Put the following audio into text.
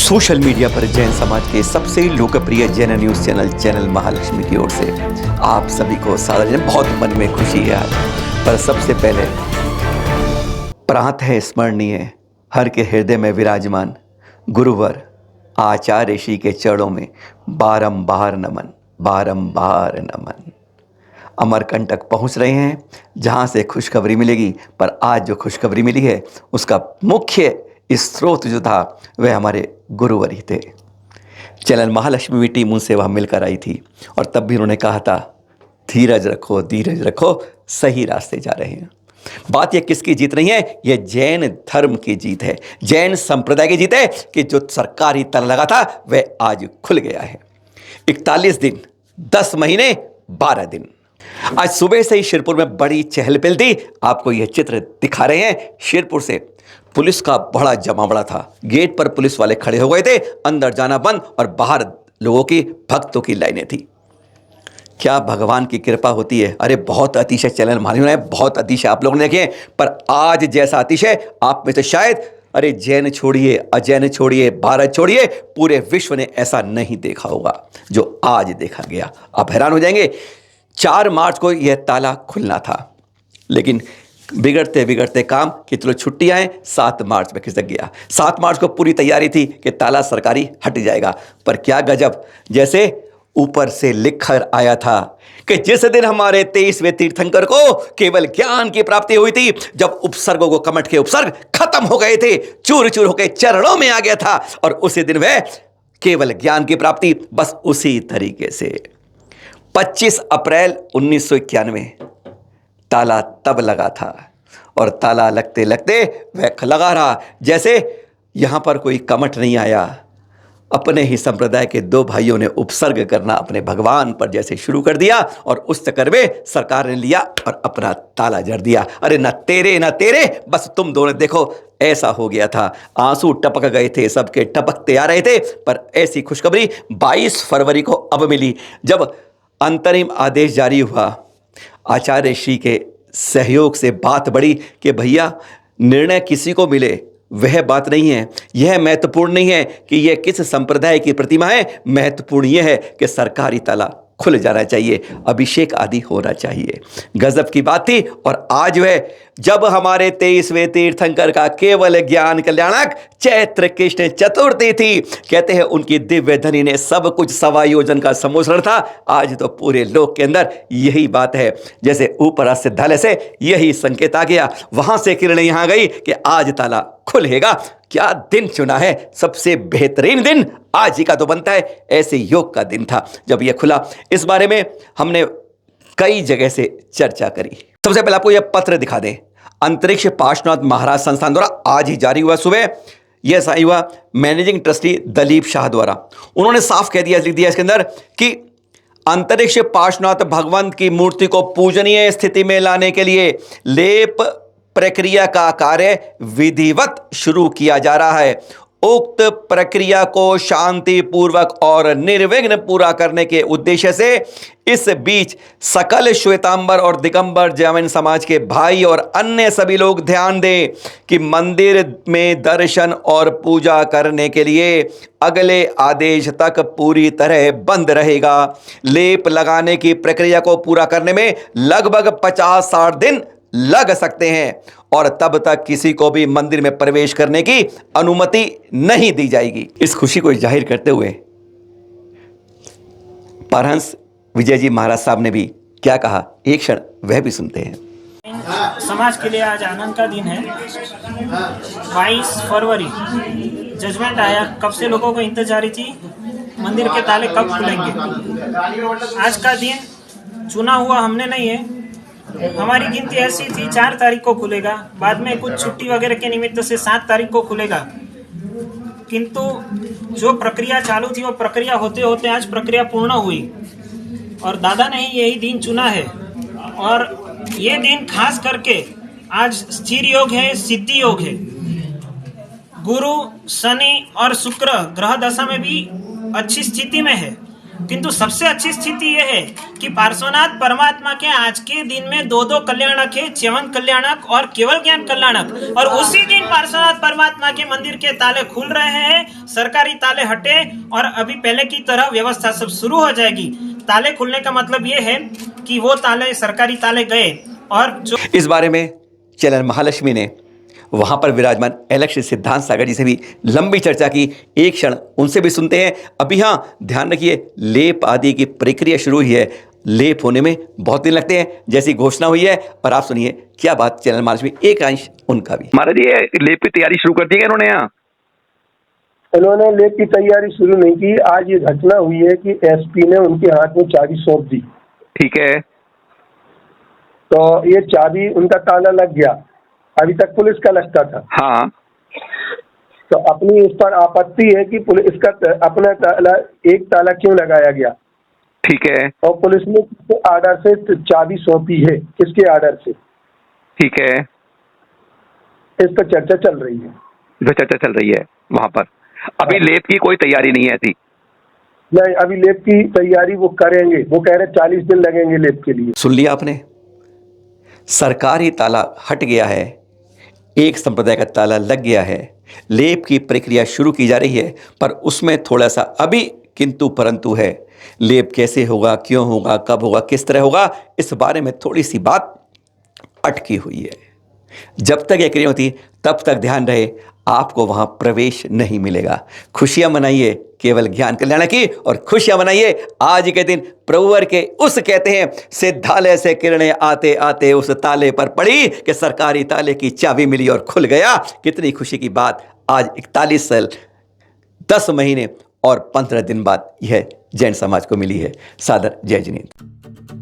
Social media पर जैन समाज के सबसे लोकप्रिय जैन न्यूज चैनल महालक्ष्मी की ओर से आप सभी को सादर बहुत मन में खुशी है आज। पर सबसे पहले प्रात है स्मरणीय हर के हृदय में विराजमान गुरुवर आचार्य ऋषि के चरणों में बारंबार नमन। अमरकंटक पहुंच रहे हैं जहां से खुशखबरी मिलेगी, पर आज जो खुशखबरी मिली है उसका मुख्य स्रोत जो था वह हमारे गुरुवर ही थे। चैनल महालक्ष्मी की टीम उनसे वहाँ मिलकर आई थी और तब भी उन्होंने कहा था धीरज रखो, सही रास्ते जा रहे हैं। बात यह किसकी जीत नहीं है, यह जैन धर्म की जीत है, जैन संप्रदाय की जीत है कि जो सरकारी ताला लगा था वह आज खुल गया है। 41 दिन 10 महीने 12 दिन। आज सुबह से ही शिरपुर में बड़ी चहल पहल थी। आपको यह चित्र दिखा रहे हैं शिरपुर से। पुलिस का बड़ा जमावड़ा था, गेट पर पुलिस वाले खड़े हो गए थे, अंदर जाना बंद और बाहर लोगों की भक्तों की लाइनें थी। क्या भगवान की कृपा होती है। अरे बहुत अतिशय चैनल मालूम है, बहुत अतिशय आप लोगों ने देखे, पर आज जैसा अतिशय आप में से शायद अरे जैन छोड़िए, अजैन छोड़िए, भारत छोड़िए, पूरे विश्व ने ऐसा नहीं देखा होगा जो आज देखा गया। आप हैरान हो जाएंगे। 4 मार्च को यह ताला खुलना था, लेकिन बिगड़ते काम कि चलो छुट्टी आए 7 मार्च में खिसक गया। 7 मार्च को पूरी तैयारी थी कि ताला सरकारी हट जाएगा, पर क्या गजब, जैसे ऊपर से लिखकर आया था कि जिस दिन हमारे 23वें तीर्थंकर को केवल ज्ञान की प्राप्ति हुई थी, जब उपसर्गों को कमट के उपसर्ग खत्म हो गए थे, चूर चूर होकर चरणों में आ गया था, और उसी दिन वह केवल ज्ञान की प्राप्ति, बस उसी तरीके से 25 अप्रैल 1991 ताला तब लगा था और ताला लगते लगते वह लगा रहा, जैसे यहां पर कोई कमठ नहीं आया। अपने ही संप्रदाय के 2 भाइयों ने उपसर्ग करना अपने भगवान पर जैसे शुरू कर दिया, और उस चक्कर में सरकार ने लिया और अपना ताला जड़ दिया। अरे ना तेरे, बस तुम दोनों देखो, ऐसा हो गया था। आंसू टपक गए थे, सबके टपकते आ रहे थे। पर ऐसी खुशखबरी 22 फरवरी को अब मिली, जब अंतरिम आदेश जारी हुआ। आचार्य ऋषि के सहयोग से बात बढ़ी कि भैया निर्णय किसी को मिले वह बात नहीं है, यह महत्वपूर्ण नहीं है कि यह किस संप्रदाय की प्रतिमा है, महत्वपूर्ण यह है कि सरकारी ताला खुल जाना चाहिए, अभिषेक आदि होना चाहिए। गजब की बात थी। और आज वह जब हमारे 23वें तीर्थंकर का केवल ज्ञान कल्याणक चैत्र कृष्ण चतुर्थी थी, कहते हैं उनकी दिव्य धनी ने सब कुछ समायोजन का सम्मिश्रण था। आज तो पूरे लोक के अंदर यही बात है, जैसे ऊपर सिद्धालय से यही संकेत आ गया, वहां से किरण यहां गई कि आज ताला खुलेगा। क्या दिन चुना है, सबसे बेहतरीन दिन आज ही का तो बनता है। ऐसे योग का दिन था जब यह खुला। इस बारे में हमने कई जगह से चर्चा करी। सबसे पहले आपको यह पत्र दिखा दें, अंतरिक्ष पार्श्वनाथ महाराज संस्थान द्वारा आज ही जारी हुआ सुबह। यह साइन हुआ मैनेजिंग ट्रस्टी दलीप शाह द्वारा। उन्होंने साफ कह दिया, लिख दिया इसके अंदर कि अंतरिक्ष पार्श्वनाथ भगवंत की मूर्ति को पूजनीय स्थिति में लाने के लिए लेप प्रक्रिया का कार्य विधिवत शुरू किया जा रहा है। उक्त प्रक्रिया को शांतिपूर्वक और निर्विघ्न पूरा करने के उद्देश्य से इस बीच सकल श्वेतांबर और दिगंबर जैन समाज के भाई और अन्य सभी लोग ध्यान दें कि मंदिर में दर्शन और पूजा करने के लिए अगले आदेश तक पूरी तरह बंद रहेगा। लेप लगाने की प्रक्रिया को पूरा करने में लगभग 50-60 दिन लग सकते हैं और तब तक किसी को भी मंदिर में प्रवेश करने की अनुमति नहीं दी जाएगी। इस खुशी को जाहिर करते हुए परहंस विजय जी महाराज साहब ने भी क्या कहा, एक क्षण वह भी सुनते हैं। समाज के लिए आज आनंद का दिन है। 22 फरवरी जजमेंट आया, कब से लोगों को इंतजारी थी मंदिर के ताले कब खुलेंगे। आज का दिन चुना हुआ हमने नहीं है, हमारी गिनती ऐसी थी 4 तारीख को खुलेगा, बाद में कुछ छुट्टी वगैरह के निमित्त से 7 तारीख को खुलेगा, किंतु जो प्रक्रिया चालू थी वो प्रक्रिया होते होते आज प्रक्रिया पूर्ण हुई और दादा ने ही यही दिन चुना है। और ये दिन खास करके आज स्थिर योग है, सिद्धि योग है। गुरु, शनि और शुक्र ग्रह दशा में भी अच्छी स्थिति में है किंतु सबसे अच्छी स्थिति यह है कि पार्श्वनाथ परमात्मा के आज के दिन में दो दो कल्याणक है, च्यवन कल्याणक और केवल ज्ञान कल्याणक। और उसी दिन पार्श्वनाथ परमात्मा के मंदिर के ताले खुल रहे हैं, सरकारी ताले हटे और अभी पहले की तरह व्यवस्था सब शुरू हो जाएगी। ताले खुलने का मतलब ये है कि वो ताले सरकारी ताले गए और जो इस बारे में चैनल महालक्ष्मी ने वहां पर विराजमान एलेक्स सिद्धांत सागर जी से भी लंबी चर्चा की। एक क्षण उनसे भी सुनते हैं। अभी हाँ, ध्यान रखिए, लेप आदि की प्रक्रिया शुरू हुई है। लेप होने में बहुत दिन लगते हैं, जैसी घोषणा हुई है। और आप सुनिए क्या बात चैनल महालक्ष्मी, एक अंश उनका भी। महाराज जी, ये लेप की तैयारी शुरू कर दी है इन्होंने यहाँ? इन्होंने लेप की तैयारी शुरू नहीं की। आज ये घटना हुई है कि एसपी ने उनके हाथ में चाबी सौंप दी। ठीक है। तो ये चाबी, उनका ताला लग गया। अभी तक पुलिस का लगता था। हाँ। तो अपनी इस पर आपत्ति है कि पुलिस का अपना ताला, एक ताला क्यों लगाया गया। ठीक है। और पुलिस ने किसके आर्डर से चाबी सौंपी है, किसके आर्डर से। ठीक है। इस पर चर्चा चल रही है। जो चर्चा चल रही है वहां पर अभी लेप की कोई तैयारी नहीं है ऐसी? नहीं, अभी लेप की तैयारी वो करेंगे। वो कह रहे 40 दिन लगेंगे लेप के लिए। सुन लिया आपने, सरकारी ताला हट गया है, एक संप्रदाय का ताला लग गया है, लेप की प्रक्रिया शुरू की जा रही है। पर उसमें थोड़ा सा अभी किंतु परंतु है। लेप कैसे होगा, क्यों होगा, कब होगा, किस तरह होगा, इस बारे में थोड़ी सी बात अटकी हुई है। जब तक ये क्रिया होती तब तक ध्यान रहे, आपको वहां प्रवेश नहीं मिलेगा। खुशियां मनाइए केवल ज्ञान कल्याण की, और खुशियां मनाइए आज के दिन प्रभुवर के उस, कहते हैं, सिद्धालय से किरणें आते आते उस ताले पर पड़ी कि सरकारी ताले की चाबी मिली और खुल गया। कितनी खुशी की बात। आज 41 साल 10 महीने और 15 दिन बाद यह जैन समाज को मिली है। सादर जय जिनेंद्र।